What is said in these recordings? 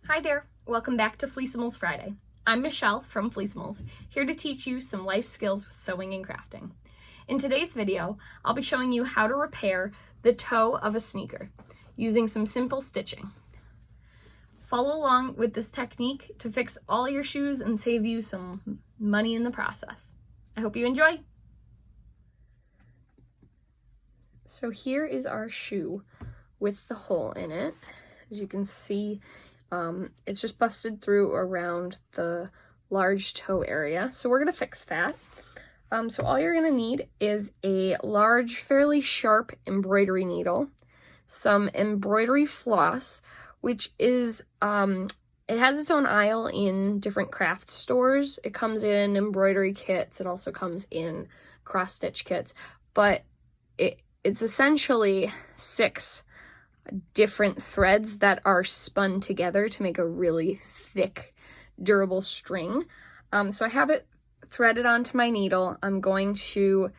Hi there, welcome back to Fleecimals Friday. I'm Michelle from Fleecimals, here to teach you some life skills with sewing and crafting. In today's video, I'll be showing you how to repair the toe of a sneaker using some simple stitching. Follow along with this technique to fix all your shoes and save you some money in the process. I hope you enjoy. So here is our shoe with the hole in it. As you can see, it's just busted through around the large toe area. So we're gonna fix that. So all you're gonna need is a large, fairly sharp embroidery needle, some embroidery floss, which is, it has its own aisle in different craft stores. It comes in embroidery kits. It also comes in cross-stitch kits, but it's essentially 6 different threads that are spun together to make a really thick, durable string. So I have it threaded onto my needle. I'm going to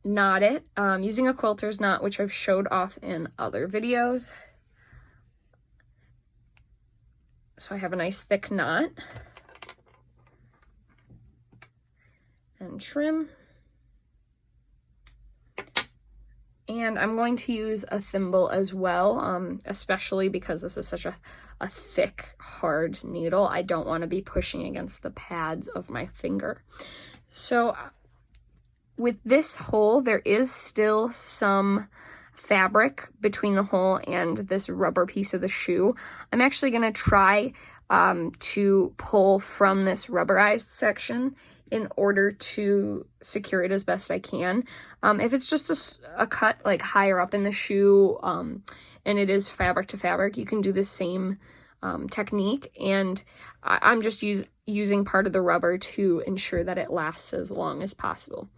knot it using a quilter's knot, which I've showed off in other videos. So I have a nice thick knot. And trim. And I'm going to use a thimble as well, especially because this is such a thick, hard needle. I don't want to be pushing against the pads of my finger. So with this hole, there is still some fabric between the hole and this rubber piece of the shoe. I'm actually going to try to pull from this rubberized section in order to secure it as best I can. If it's just a cut like higher up in the shoe and it is fabric to fabric, you can do the same technique, and I'm just using part of the rubber to ensure that it lasts as long as possible.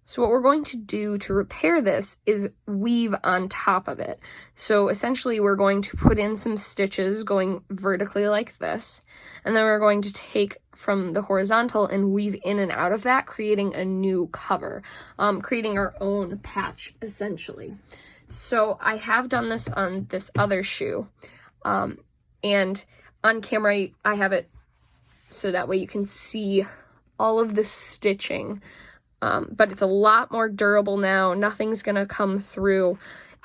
So what we're going to do to repair this is weave on top of it. So essentially we're going to put in some stitches going vertically like this, and then we're going to take from the horizontal and weave in and out of that, creating a new cover, creating our own patch essentially. So I have done this on this other shoe, and on camera I have it so that way you can see all of the stitching. But it's a lot more durable now. Nothing's gonna come through,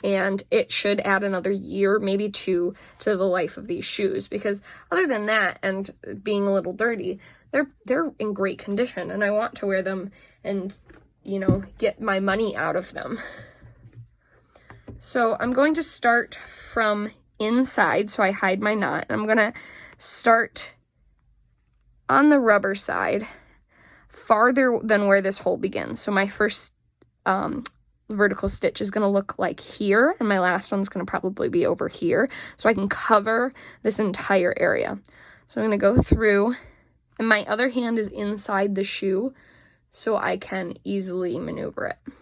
and it should add another year, maybe 2, to the life of these shoes, because other than that and being a little dirty, they're in great condition, and I want to wear them and, you know, get my money out of them. So I'm going to start from inside, so I hide my knot. I'm gonna start on the rubber side, farther than where this hole begins. So my first vertical stitch is going to look like here, and my last one's going to probably be over here, so I can cover this entire area. So I'm going to go through, and my other hand is inside the shoe, so I can easily maneuver it.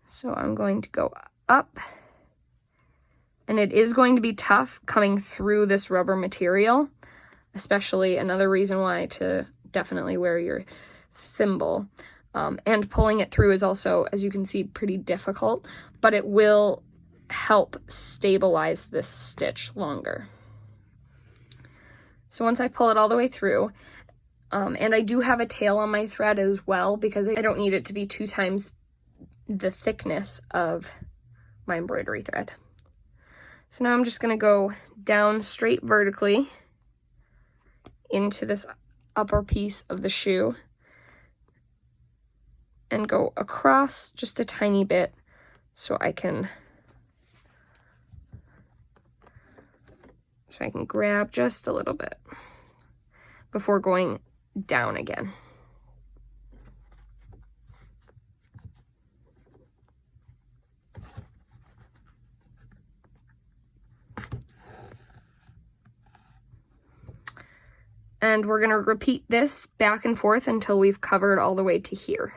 So I'm going to go up, and it is going to be tough coming through this rubber material, especially another reason why to definitely wear your thimble. And pulling it through is also, as you can see, pretty difficult, but it will help stabilize this stitch longer. So once I pull it all the way through, and I do have a tail on my thread as well, because I don't need it to be 2 times the thickness of my embroidery thread. So now I'm just going to go down straight vertically into this upper piece of the shoe and go across just a tiny bit so I can grab just a little bit before going down again. And we're going to repeat this back and forth until we've covered all the way to here.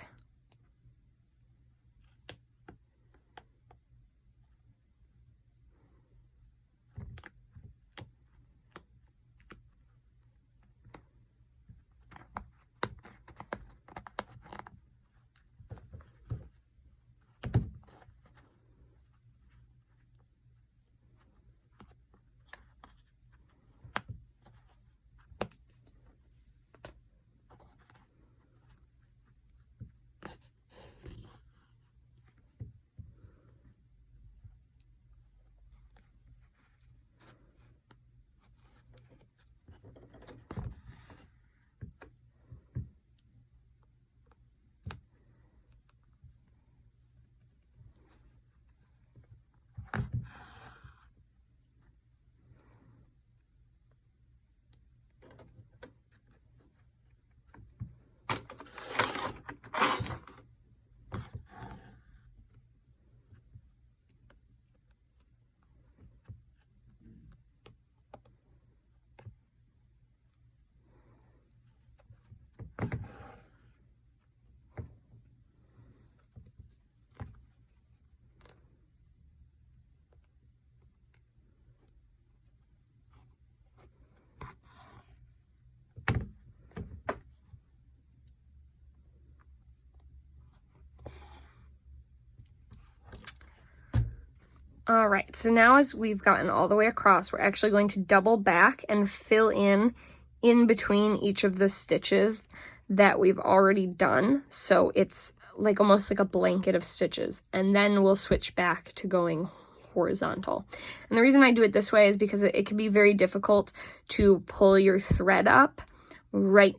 All right, so now as we've gotten all the way across, we're actually going to double back and fill in between each of the stitches that we've already done. So it's like almost like a blanket of stitches, and then we'll switch back to going horizontal. And the reason I do it this way is because it can be very difficult to pull your thread up right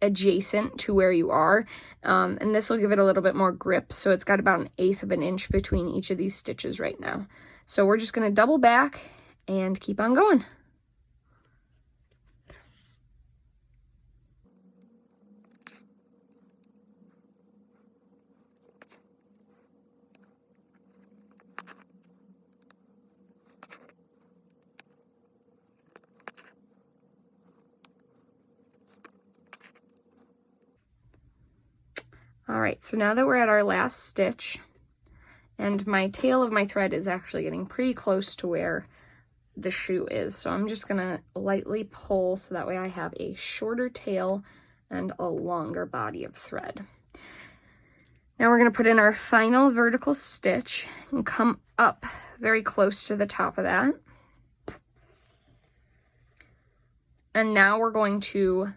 adjacent to where you are, and this will give it a little bit more grip. So it's got about 1/8 of an inch between each of these stitches right now. So we're just going to double back and keep on going. All right, so now that we're at our last stitch, and my tail of my thread is actually getting pretty close to where the shoe is, so I'm just gonna lightly pull so that way I have a shorter tail and a longer body of thread. Now we're gonna put in our final vertical stitch and come up very close to the top of that. And now we're going to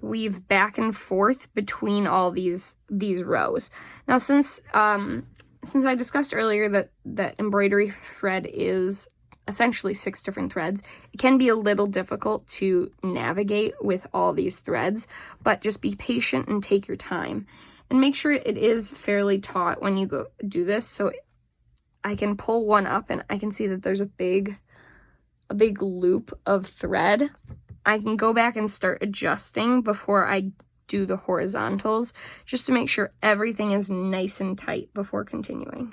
weave back and forth between all these rows. Now since I discussed earlier that embroidery thread is essentially 6 different threads, it can be a little difficult to navigate with all these threads, but just be patient and take your time. And make sure it is fairly taut when you go do this. So I can pull one up and I can see that there's a big loop of thread. I can go back and start adjusting before I do the horizontals, just to make sure everything is nice and tight before continuing.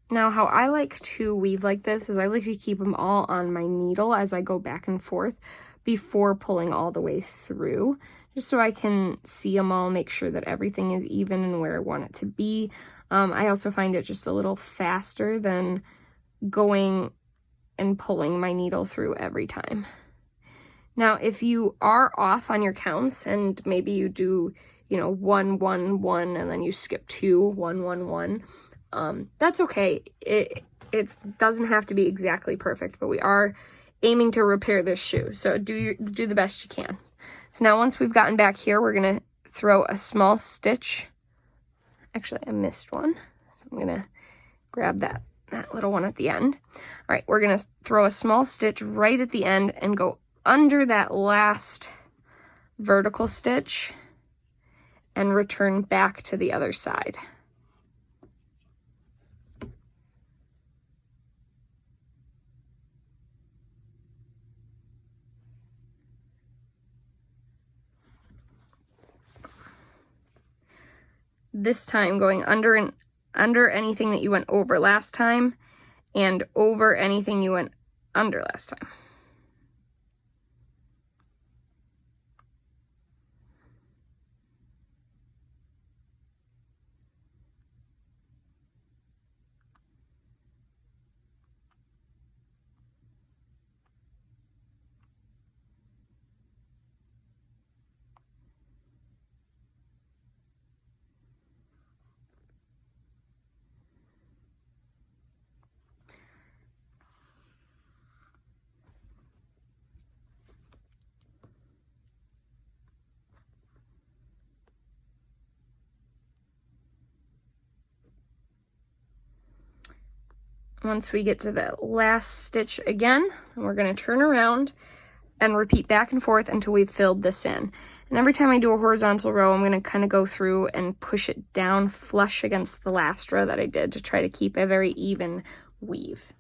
Now, how I like to weave like this is I like to keep them all on my needle as I go back and forth before pulling all the way through, just so I can see them all, make sure that everything is even and where I want it to be. I also find it just a little faster than going and pulling my needle through every time. Now, if you are off on your counts and maybe you do, 1, 1, 1, and then you skip 2, 1, 1, 1, that's okay. It doesn't have to be exactly perfect, but we are aiming to repair this shoe, so do the best you can. So now once we've gotten back here, we're gonna throw a small stitch. Actually, I missed one, so I'm gonna grab that little one at the end. All right, we're gonna throw a small stitch right at the end and go under that last vertical stitch and return back to the other side. This time going under anything that you went over last time and over anything you went under last time. Once we get to the last stitch again, we're going to turn around and repeat back and forth until we've filled this in. And every time I do a horizontal row, I'm going to kind of go through and push it down flush against the last row that I did to try to keep a very even weave.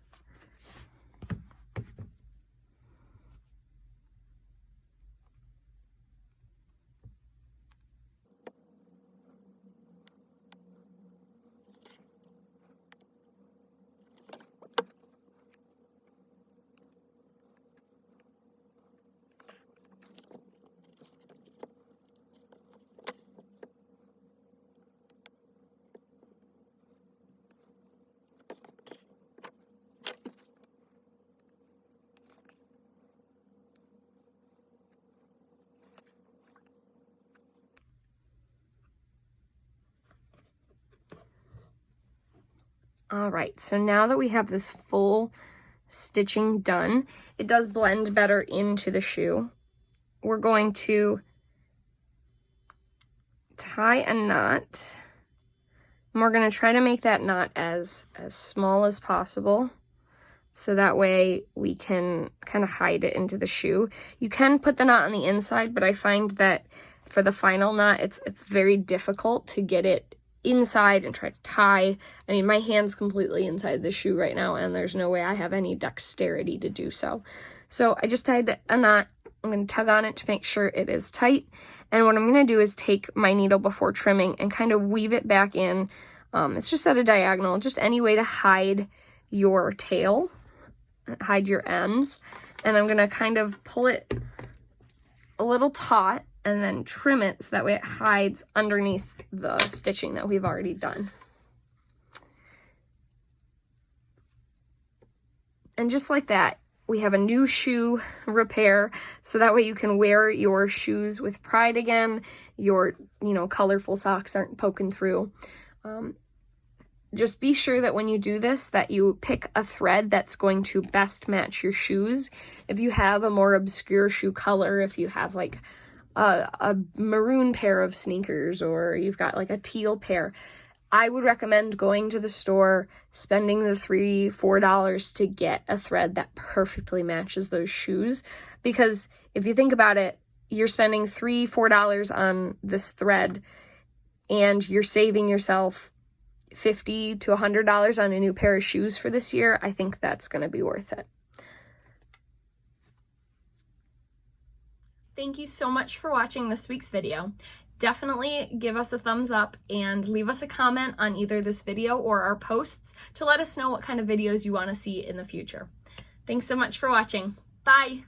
All right, so now that we have this full stitching done, it does blend better into the shoe. We're going to tie a knot, and we're going to try to make that knot as small as possible, so that way we can kind of hide it into the shoe. You can put the knot on the inside, but I find that for the final knot, it's very difficult to get it inside and try to tie. I mean, my hand's completely inside the shoe right now, and there's no way I have any dexterity to do so. So I just tied a knot. I'm going to tug on it to make sure it is tight. And what I'm going to do is take my needle before trimming and kind of weave it back in. It's just at a diagonal, just any way to hide your tail, hide your ends. And I'm going to kind of pull it a little taut and then trim it so that way it hides underneath the stitching that we've already done. And just like that, we have a new shoe repair, so that way you can wear your shoes with pride again. Your, colorful socks aren't poking through. Just be sure that when you do this, that you pick a thread that's going to best match your shoes. If you have a more obscure shoe color, if you have like a maroon pair of sneakers, or you've got like a teal pair, I would recommend going to the store, spending the $3-4 to get a thread that perfectly matches those shoes. Because if you think about it, you're spending $3-4 on this thread, and you're saving yourself $50 to $100 on a new pair of shoes for this year. I think that's going to be worth it. Thank you so much for watching this week's video. Definitely give us a thumbs up and leave us a comment on either this video or our posts to let us know what kind of videos you want to see in the future. Thanks so much for watching. Bye!